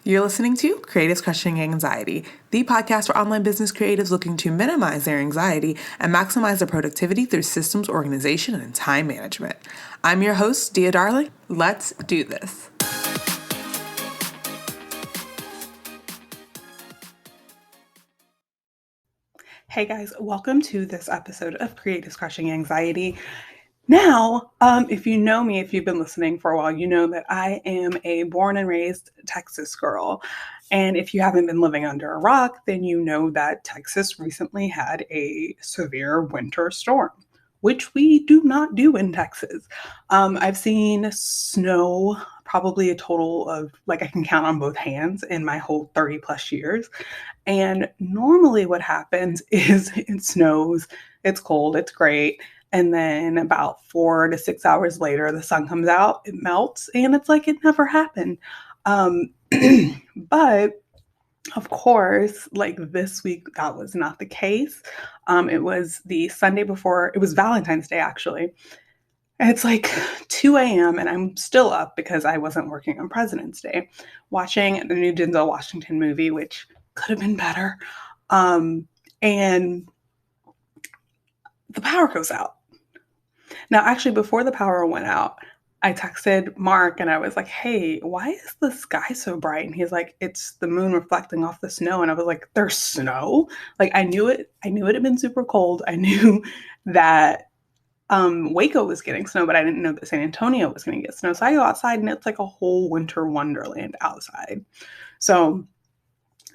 You're listening to Creatives Crushing Anxiety, the podcast for online business creatives looking to minimize their anxiety and maximize their productivity through systems organization and time management. I'm your host, Dia Darling. Let's do this. Hey guys, welcome to this episode of Creatives Crushing Anxiety. Now, if you know me, if you've been listening for a while, you know that I am a born and raised Texas girl. And if you haven't been living under a rock, then you know that Texas recently had a severe winter storm, which we do not do in Texas. I've seen snow probably a total of, I can count on both hands in my whole 30 plus years. And normally what happens is it snows, it's cold, it's great. And then about 4 to 6 hours later, the sun comes out, it melts, and it's like it never happened. But of course, this week, that was not the case. It was the Sunday before, it was Valentine's Day, actually. And it's 2 a.m. and I'm still up because I wasn't working on President's Day, watching the new Denzel Washington movie, which could have been better. And the power goes out. Now, actually, before the power went out, I texted Mark and I was like, hey, why is the sky so bright? And he's like, it's the moon reflecting off the snow. And I was like, there's snow? I knew it had been super cold. I knew that Waco was getting snow, but I didn't know that San Antonio was going to get snow. So I go outside and it's like a whole winter wonderland outside. So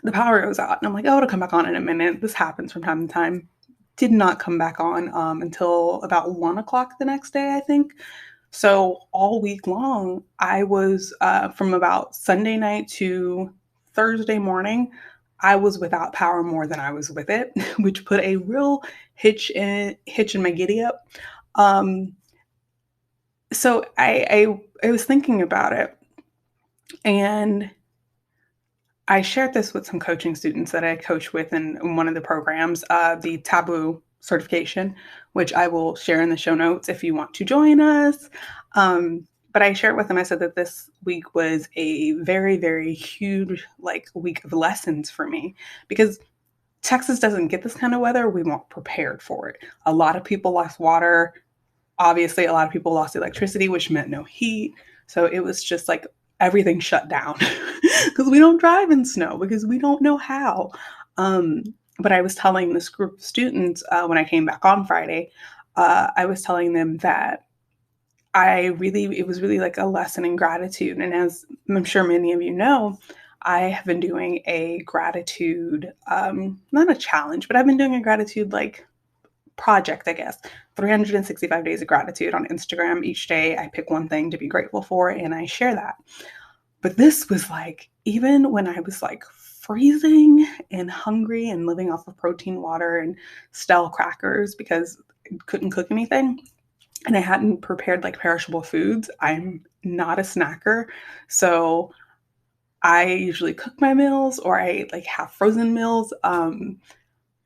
the power goes out and I'm like, oh, it'll come back on in a minute. This happens from time to time. Did not come back on until about 1 o'clock the next day, I think. So all week long, I was from about Sunday night to Thursday morning, I was without power more than I was with it, which put a real hitch in my giddy up. So I was thinking about it, and I shared this with some coaching students that I coach with in one of the programs, the Taboo certification, which I will share in the show notes if you want to join us. But I shared with them, I said that this week was a very, very huge week of lessons for me, because Texas doesn't get this kind of weather. We weren't prepared for it. A lot of people lost water. Obviously, a lot of people lost electricity, which meant no heat. So it was just everything shut down because we don't drive in snow because we don't know how. But I was telling this group of students when I came back on Friday, I was telling them that it was really a lesson in gratitude. And as I'm sure many of you know, I have been doing a gratitude, not a challenge, but I've been doing a gratitude project, I guess. 365 days of gratitude on Instagram. Each day I pick one thing to be grateful for and I share that. But this was even when I was freezing and hungry and living off of protein water and stale crackers because I couldn't cook anything and I hadn't prepared perishable foods. I'm not a snacker. So I usually cook my meals, or I have frozen meals.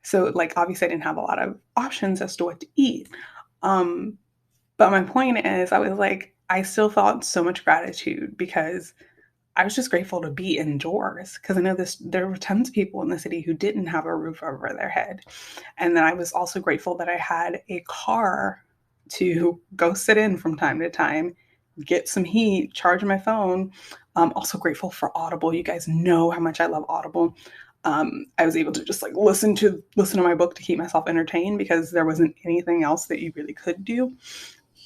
So obviously I didn't have a lot of options as to what to eat. But my point is I was I still felt so much gratitude because I was just grateful to be indoors, because I know there were tons of people in the city who didn't have a roof over their head. And then I was also grateful that I had a car to go sit in from time to time, get some heat, charge my phone. Also grateful for Audible. You guys know how much I love Audible. I was able to just listen to my book to keep myself entertained because there wasn't anything else that you really could do.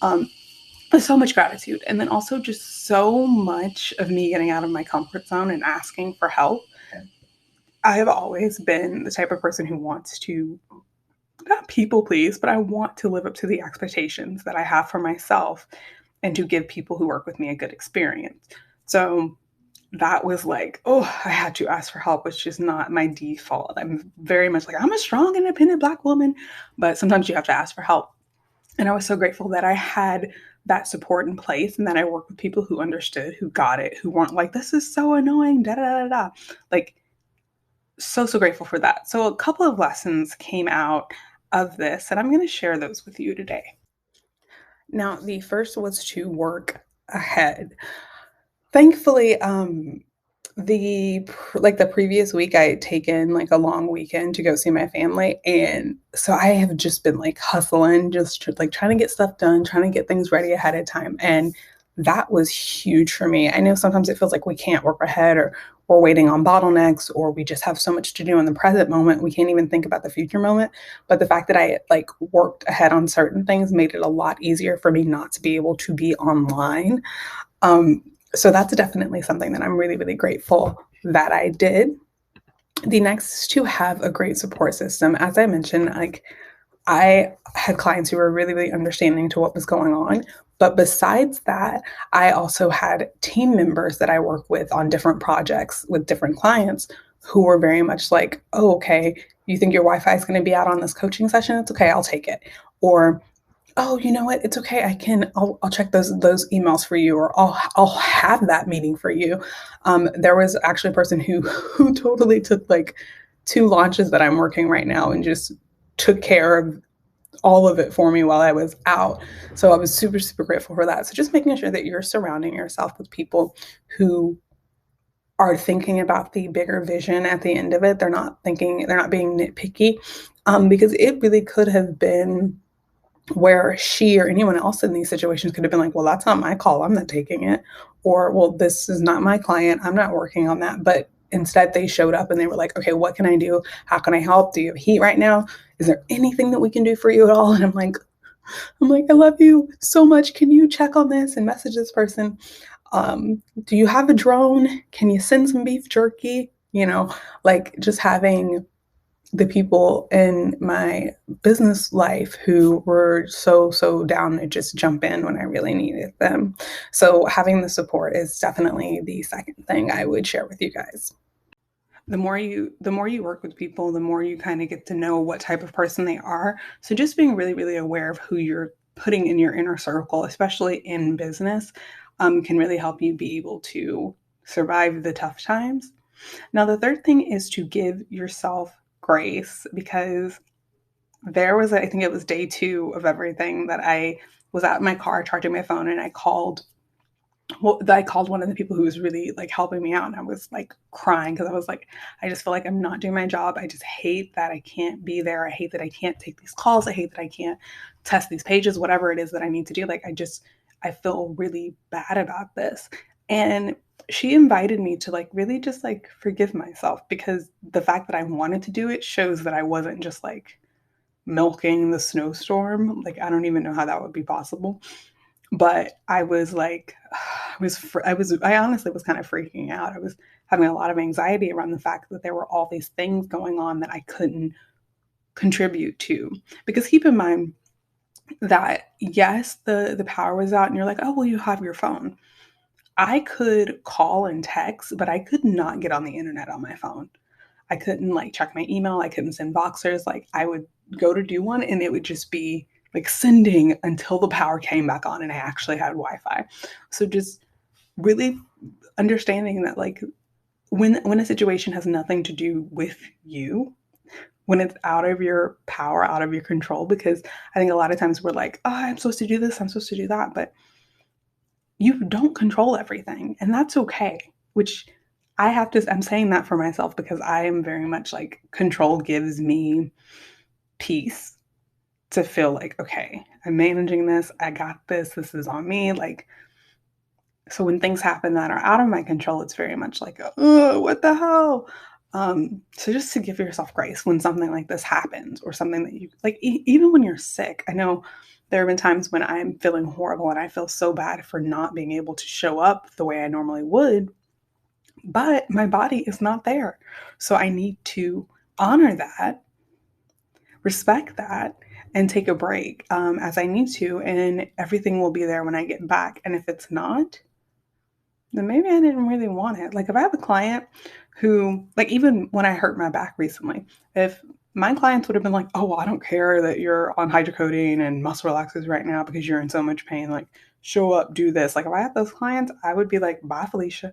But so much gratitude. And then also just so much of me getting out of my comfort zone and asking for help. I have always been the type of person who wants to not people please, but I want to live up to the expectations that I have for myself and to give people who work with me a good experience. So that was I had to ask for help, which is not my default. I'm very much I'm a strong, independent Black woman, but sometimes you have to ask for help. And I was so grateful that I had that support in place and that I worked with people who understood, who got it, who weren't this is so annoying, da da da da. So grateful for that. So a couple of lessons came out of this, and I'm going to share those with you today. Now, the first was to work ahead. Thankfully, The previous week, I had taken, like, a long weekend to go see my family, and so I have just been, like, hustling, just like, trying to get stuff done, trying to get things ready ahead of time, and that was huge for me. I know sometimes it feels like we can't work ahead or we're waiting on bottlenecks or we just have so much to do in the present moment, we can't even think about the future moment, but the fact that I, like, worked ahead on certain things made it a lot easier for me not to be able to be online. Um, so that's definitely something that I'm really, really grateful that I did. The next is to have a great support system. As I mentioned, like, I had clients who were really, really understanding to what was going on. But besides that, I also had team members that I work with on different projects with different clients who were very much like, oh, okay, you think your Wi Fi is going to be out on this coaching session? It's okay, I'll take it. Or oh, you know what? It's okay. I'll check those emails for you, or I'll have that meeting for you. There was actually a person who totally took like two launches that I'm working right now and just took care of all of it for me while I was out. So I was super, super grateful for that. So just making sure that you're surrounding yourself with people who are thinking about the bigger vision at the end of it. They're not being nitpicky. Because it really could have been where she or anyone else in these situations could have been like, well, that's not my call. I'm not taking it. Or, well, this is not my client. I'm not working on that. But instead, they showed up and they were like, okay, what can I do? How can I help? Do you have heat right now? Is there anything that we can do for you at all? And I'm like, I love you so much. Can you check on this and message this person? Do you have a drone? Can you send some beef jerky? Like just having the people in my business life who were so down to just jump in when I really needed them. So having the support is definitely the second thing I would share with you guys. The more you work with people, the more you kind of get to know what type of person they are. So just being really, really aware of who you're putting in your inner circle, especially in business, can really help you be able to survive the tough times. Now, the third thing is to give yourself grace, because I think it was day two of everything, that I was out in my car charging my phone and I called one of the people who was really like helping me out, and I was like crying because I was like, I just feel like I'm not doing my job. I just hate that I can't be there. I hate that I can't take these calls. I hate that I can't test these pages, whatever it is that I need to do. Like, I feel really bad about this. And she invited me to like really just like forgive myself, because the fact that I wanted to do it shows that I wasn't just like milking the snowstorm. Like, I don't even know how that would be possible. But I was like, I honestly was kind of freaking out. I was having a lot of anxiety around the fact that there were all these things going on that I couldn't contribute to. Because keep in mind that yes, the power was out, and you're like, oh well, you have your phone. I could call and text, but I could not get on the internet on my phone. I couldn't like check my email. I couldn't send boxers. Like, I would go to do one and it would just be like sending until the power came back on and I actually had Wi-Fi. So just really understanding that like when a situation has nothing to do with you, when it's out of your power, out of your control, because I think a lot of times we're like, oh, I'm supposed to do this, I'm supposed to do that, but you don't control everything, and that's okay. Which I'm saying that for myself because I am very much like control gives me peace, to feel like, okay, I'm managing this, I got this is on me. Like, so when things happen that are out of my control, it's very much like, oh, what the hell? So just to give yourself grace when something like this happens, or something that you like, even when you're sick. I know there have been times when I'm feeling horrible and I feel so bad for not being able to show up the way I normally would, but my body is not there. So I need to honor that, respect that, and take a break as I need to, and everything will be there when I get back. And if it's not, then maybe I didn't really want it. Like, if I have a client who, like, even when I hurt my back recently, if my clients would have been like, oh, well, I don't care that you're on hydrocodone and muscle relaxers right now because you're in so much pain, like, show up, do this. Like, if I had those clients, I would be like, bye, Felicia.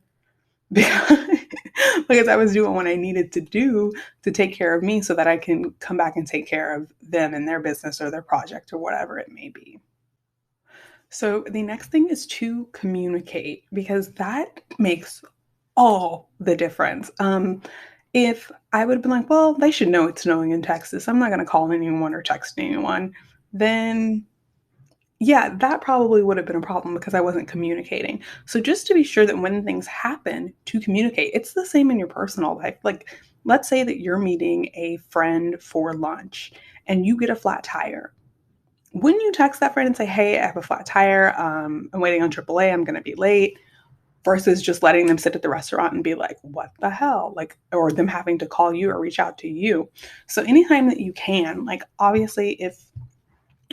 Because I was doing what I needed to do to take care of me so that I can come back and take care of them and their business or their project or whatever it may be. So the next thing is to communicate, because that makes all the difference. If I would have been like, well, they should know it's snowing in Texas. I'm not going to call anyone or text anyone. Then yeah, that probably would have been a problem because I wasn't communicating. So just to be sure that when things happen, to communicate. It's the same in your personal life. Like, let's say that you're meeting a friend for lunch and you get a flat tire. When you text that friend and say, "Hey, I have a flat tire. I'm waiting on AAA. I'm going to be late," versus just letting them sit at the restaurant and be like, "What the hell?" Like, or them having to call you or reach out to you. So anytime that you can, like, obviously, if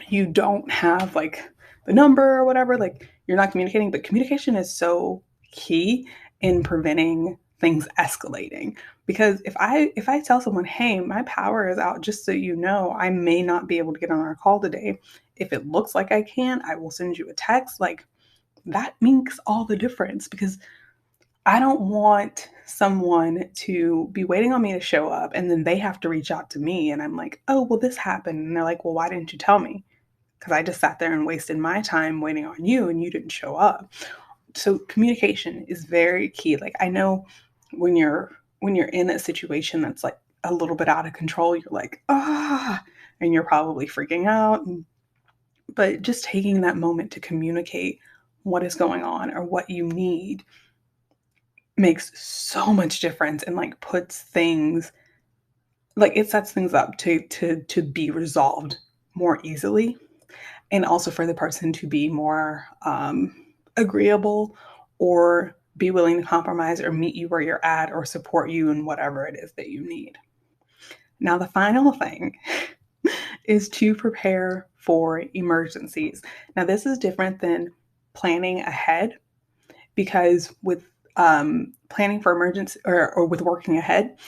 you don't have like the number or whatever, like you're not communicating, but communication is so key in preventing things escalating. Because if I tell someone, hey, my power is out, just so you know, I may not be able to get on our call today. If it looks like I can, I will send you a text. Like that makes all the difference because I don't want someone to be waiting on me to show up and then they have to reach out to me and I'm like, oh, well, this happened. And they're like, well, why didn't you tell me? Because I just sat there and wasted my time waiting on you and you didn't show up. So communication is very key. Like I know when you're in a situation that's like a little bit out of control, you're like, ah, and you're probably freaking out. But just taking that moment to communicate what is going on or what you need makes so much difference and like puts things like it sets things up to be resolved more easily and also for the person to be more agreeable or be willing to compromise or meet you where you're at or support you in whatever it is that you need. Now, the final thing is to prepare for emergencies. Now, this is different than planning ahead because with planning for emergency or with working ahead,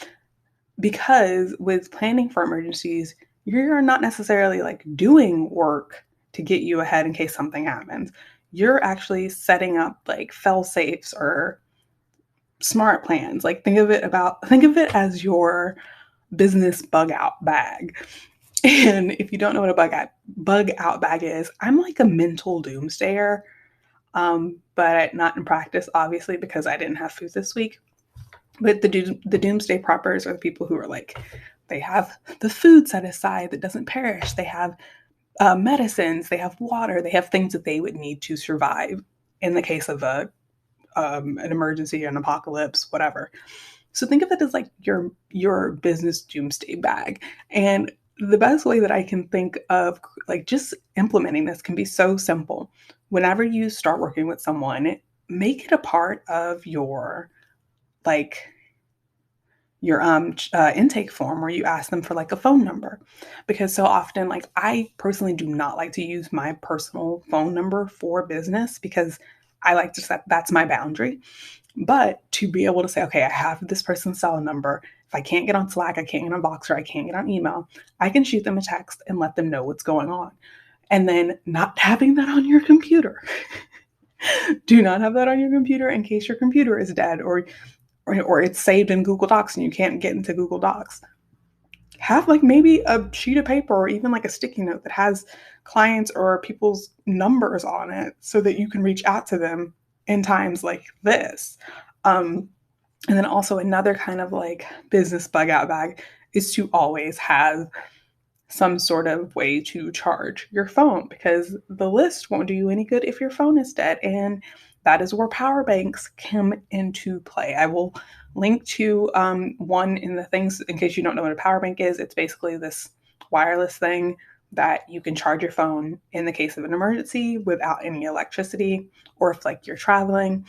because with planning for emergencies, you're not necessarily like doing work to get you ahead in case something happens. You're actually setting up like fail safes or smart plans. Like think of it as your business bug out bag. And if you don't know what a bug out bag is, I'm like a mental doomsayer, but not in practice, obviously, because I didn't have food this week. But the doomsday preppers are the people who are like, they have the food set aside that doesn't perish. They have medicines. They have water. They have things that they would need to survive in the case of an emergency, an apocalypse, whatever. So think of it as like your business doomsday bag. And the best way that I can think of like just implementing this can be so simple. Whenever you start working with someone, make it a part of like your intake form where you ask them for like a phone number because so often like I personally do not like to use my personal phone number for business because I like to set that's my boundary. But to be able to say, okay, I have this person's cell number. If I can't get on Slack, I can't get on Voxer, I can't get on email, I can shoot them a text and let them know what's going on. And then not having that on your computer. Do not have that on your computer in case your computer is dead or it's saved in Google Docs and you can't get into Google Docs. Have like maybe a sheet of paper or even like a sticky note that has clients or people's numbers on it so that you can reach out to them in times like this. And then also another kind of like business bug out bag is to always have some sort of way to charge your phone because the list won't do you any good if your phone is dead. And that is where power banks come into play. I will link to one in the things in case you don't know what a power bank is. It's basically this wireless thing that you can charge your phone in the case of an emergency without any electricity or if like you're traveling.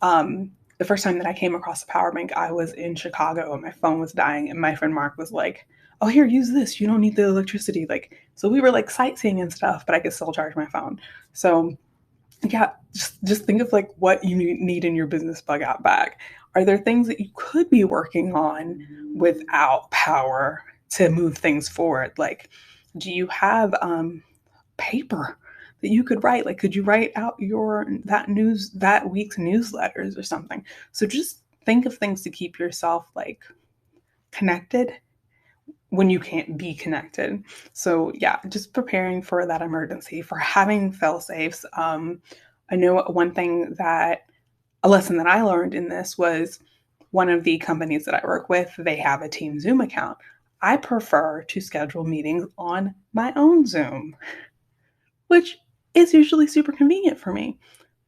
The first time that I came across a power bank, I was in Chicago and my phone was dying and my friend Mark was like, oh, here, use this. You don't need the electricity. Like, so we were like sightseeing and stuff, but I could still charge my phone. So yeah, just think of like what you need in your business bug out bag. Are there things that you could be working on without power to move things forward? Like, do you have paper that you could write? Like, could you write out that week's newsletters or something? So just think of things to keep yourself like connected when you can't be connected. So yeah, just preparing for that emergency, for having fail safes. I know one thing that a lesson that I learned in this was one of the companies that I work with, they have a team Zoom account. I prefer to schedule meetings on my own Zoom, which is usually super convenient for me.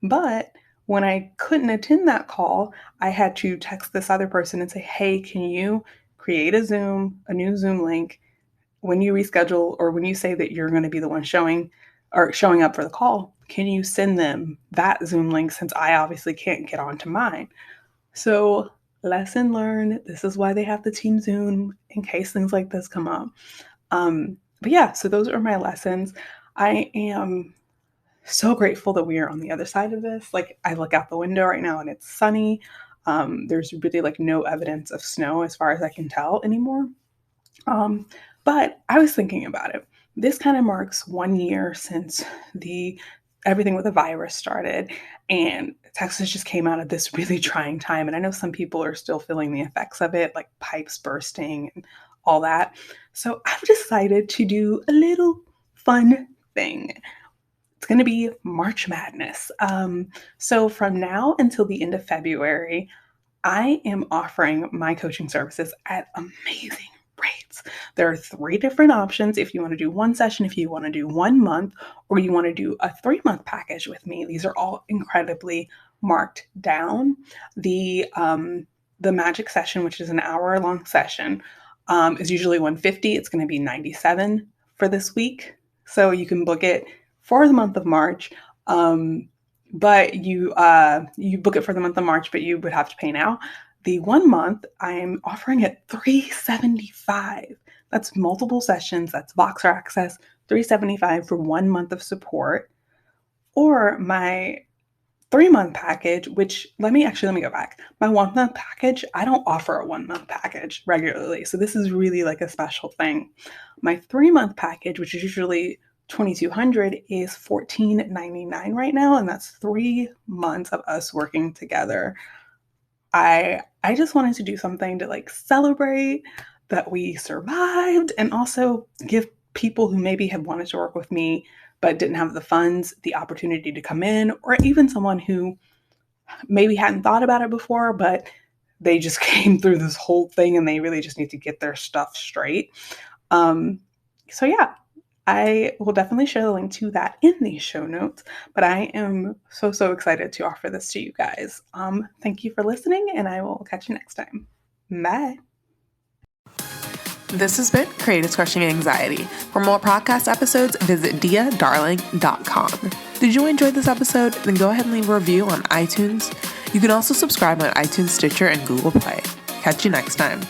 But when I couldn't attend that call, I had to text this other person and say, hey, can you create a new Zoom link when you reschedule or when you say that you're going to be the one showing up for the call, can you send them that Zoom link since I obviously can't get onto mine? So, lesson learned. This is why they have the team Zoom in case things like this come up. But yeah, so those are my lessons. I am so grateful that we are on the other side of this. Like, I look out the window right now and it's sunny. There's really like no evidence of snow as far as I can tell anymore. Um, but I was thinking about it. This kind of marks 1 year since the everything with the virus started, and Texas just came out of this really trying time. And I know some people are still feeling the effects of it, like pipes bursting and all that. So I've decided to do a little fun thing. It's going to be March Madness. So from now until the end of February, I am offering my coaching services at amazing rates. There are 3 different options if you want to do one session, if you want to do 1 month, or you want to do a 3-month package with me. These are all incredibly marked down. The magic session, which is an hour-long session, is usually $150. It's going to be $97 for this week. So you can book it for the month of March. But you book it for the month of March, but you would have to pay now. The 1 month I'm offering at $375. That's multiple sessions. That's Voxer access. $375 for 1 month of support. Or my 3-month package, which let me go back. My 1 month package, I don't offer a 1 month package regularly. So this is really like a special thing. My 3-month package, which is usually $2,200, is $1,499 right now, and that's 3 months of us working together. I just wanted to do something to like celebrate that we survived and also give people who maybe have wanted to work with me but didn't have the funds the opportunity to come in, or even someone who maybe hadn't thought about it before, but they just came through this whole thing and they really just need to get their stuff straight. So yeah, I will definitely share the link to that in the show notes, but I am so excited to offer this to you guys. Thank you for listening, and I will catch you next time. Bye. This has been Creative Crushing Anxiety. For more podcast episodes, visit diadarling.com. Did you enjoy this episode? Then go ahead and leave a review on iTunes. You can also subscribe on iTunes, Stitcher, and Google Play. Catch you next time.